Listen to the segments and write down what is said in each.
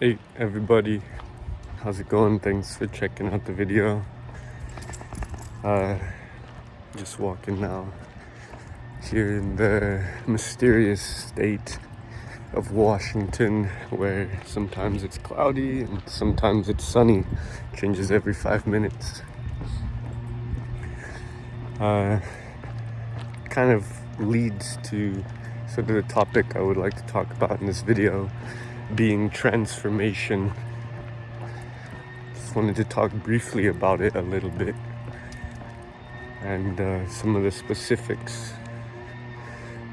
Hey everybody, how's it going? Thanks for checking out the video. Just walking now here in the mysterious state of Washington, where sometimes it's cloudy and sometimes it's sunny. Changes every 5 minutes. Kind of leads to sort of the topic I would like to talk about in this video, being transformation. Just wanted to talk briefly about it a little bit and some of the specifics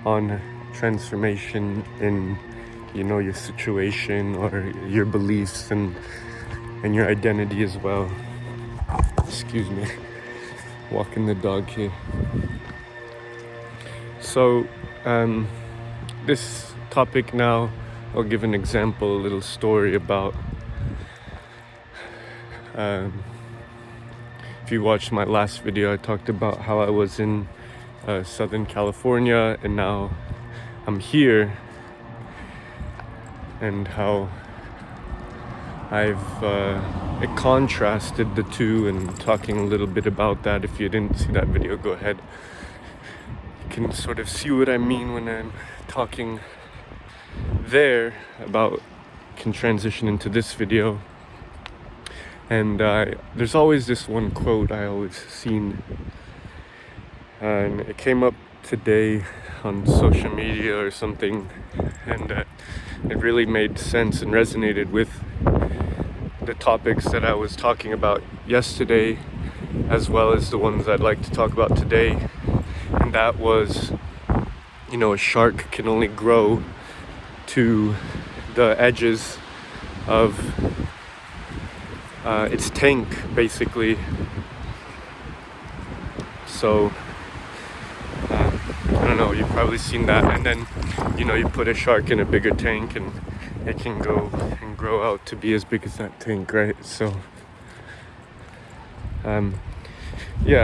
on transformation in your situation or your beliefs and your identity as well. Excuse me, walking the dog here. So this topic now, I'll give an example, a little story about if you watched my last video, I talked about how I was in Southern California and now I'm here, and how I've contrasted the two, and talking a little bit about that. If you didn't see that video, go ahead. You can sort of see what I mean when I'm talking there about, can transition into this video. And there's always this one quote I always seen, and it came up today on social media or something, and it really made sense and resonated with the topics that I was talking about yesterday, as well as the ones I'd like to talk about today. And that was, a shark can only grow to the edges of its tank, basically. So I don't know, you've probably seen that. And then you put a shark in a bigger tank and it can go and grow out to be as big as that tank, right? So a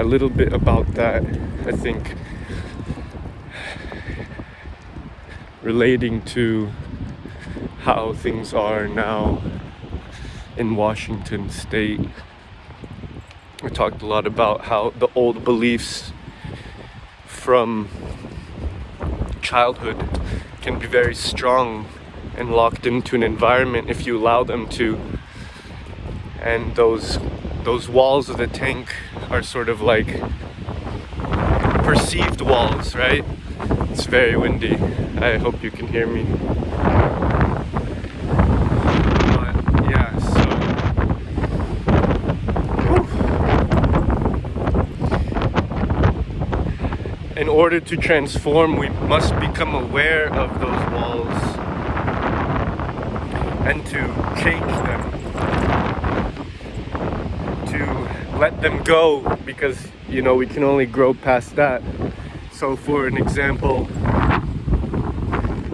little bit about that. I think relating to how things are now in Washington State, we talked a lot about how the old beliefs from childhood can be very strong and locked into an environment if you allow them to. And those walls of the tank are sort of like perceived walls, right? It's very windy. I hope you can hear me. In order to transform, we must become aware of those walls and to change them, to let them go, because we can only grow past that. So for an example,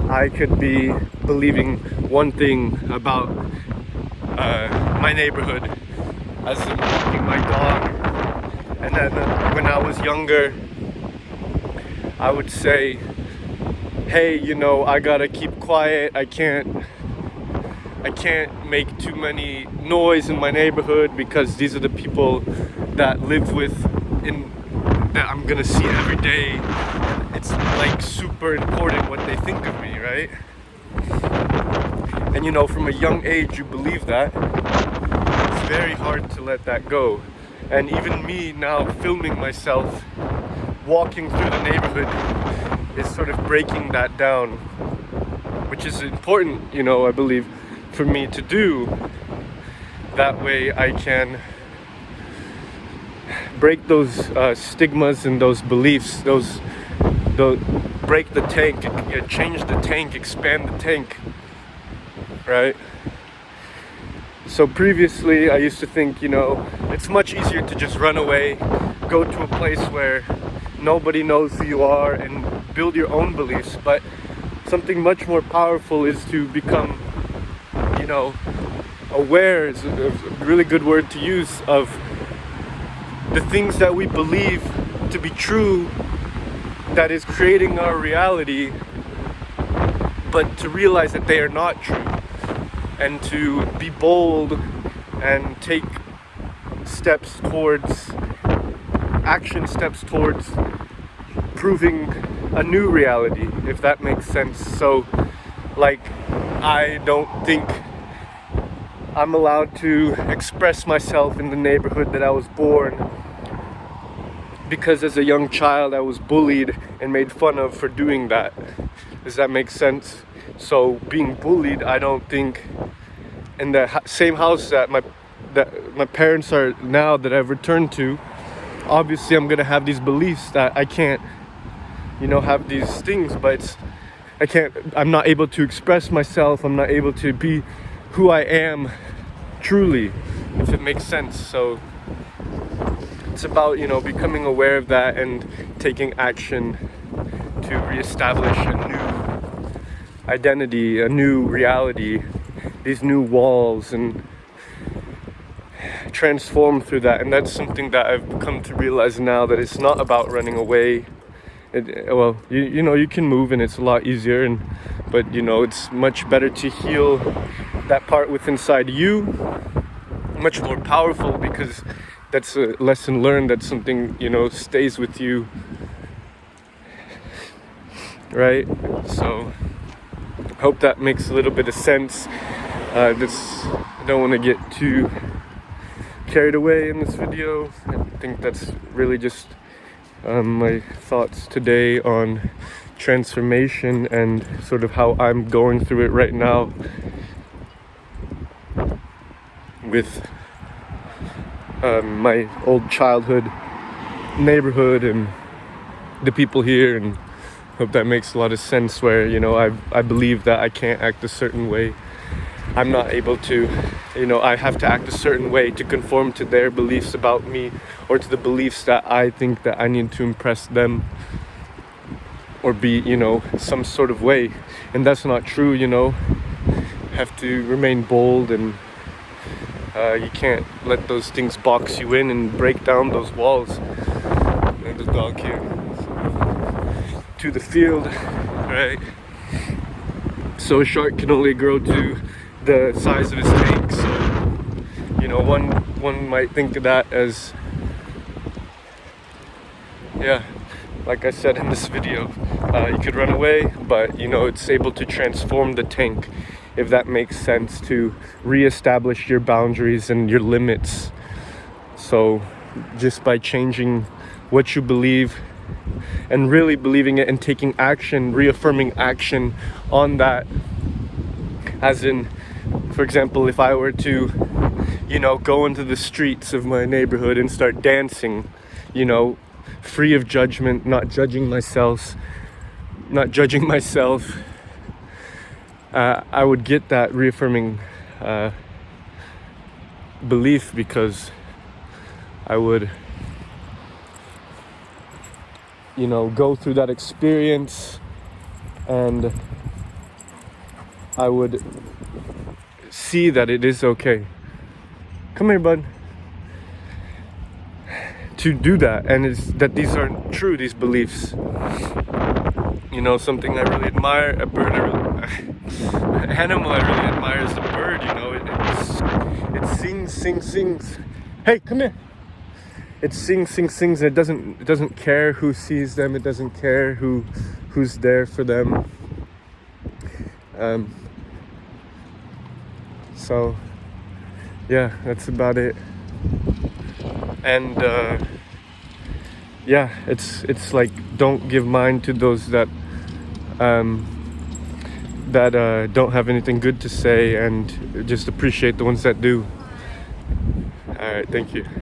I could be believing one thing about my neighborhood as I'm walking my dog, and then when I was younger, I would say, hey, I gotta keep quiet. I can't make too many noise in my neighborhood because these are the people that that I'm gonna see every day. It's like super important what they think of me, right? And from a young age you believe that. It's very hard to let that go. And even me now filming myself walking through the neighborhood is sort of breaking that down, which is important, I believe, for me to do. That way I can break those stigmas and those beliefs, break the tank, change the tank, expand the tank, right? So previously I used to think, it's much easier to just run away, go to a place where nobody knows who you are and build your own beliefs. But something much more powerful is to become, aware is a really good word to use, of the things that we believe to be true, that is creating our reality, but to realize that they are not true. and to be bold and take action steps towards proving a new reality, if that makes sense. So, like, I don't think I'm allowed to express myself in the neighborhood that I was born, because as a young child I was bullied and made fun of for doing that. Does that make sense? So being bullied, I don't think, in the same house that my parents are now, that I've returned to, obviously I'm gonna have these beliefs that I can't, have these things, but I'm not able to express myself. I'm not able to be who I am truly, if it makes sense. So it's about, becoming aware of that and taking action to reestablish a new identity, a new reality, these new walls, and transform through that. And that's something that I've come to realize now, that it's not about running away. You can move and it's a lot easier, but it's much better to heal that part within inside you, much more powerful, because that's a lesson learned. That's something, stays with you, right? So I hope that makes a little bit of sense. I don't want to get too carried away in this video. I think that's really just my thoughts today on transformation and sort of how I'm going through it right now with my old childhood neighborhood and the people here, and hope that makes a lot of sense, where I believe that I can't act a certain way. I'm not able to, I have to act a certain way to conform to their beliefs about me, or to the beliefs that I think that I need to impress them, or be, some sort of way. And that's not true, have to remain bold, and you can't let those things box you in and break down those walls. And the dog here. To the field, right? So a shark can only grow to the size of his tank. So, one might think of that as, like I said in this video, you could run away, but it's able to transform the tank, if that makes sense, to reestablish your boundaries and your limits. So just by changing what you believe and really believing it and taking action, reaffirming action on that, as in, for example, if I were to, go into the streets of my neighborhood and start dancing, free of judgment, not judging myself, I would get that reaffirming belief, because I would, go through that experience, and I would see that it is okay. Come here, bud. To do that, and it's that these aren't true, these beliefs. Something I really admire, an animal I really admire is the bird. It sings. Hey, come here. It sings. And it doesn't care who sees them. It doesn't care who's there for them. So yeah, that's about it. And it's like, don't give mind to those that don't have anything good to say, and just appreciate the ones that do. All right, thank you.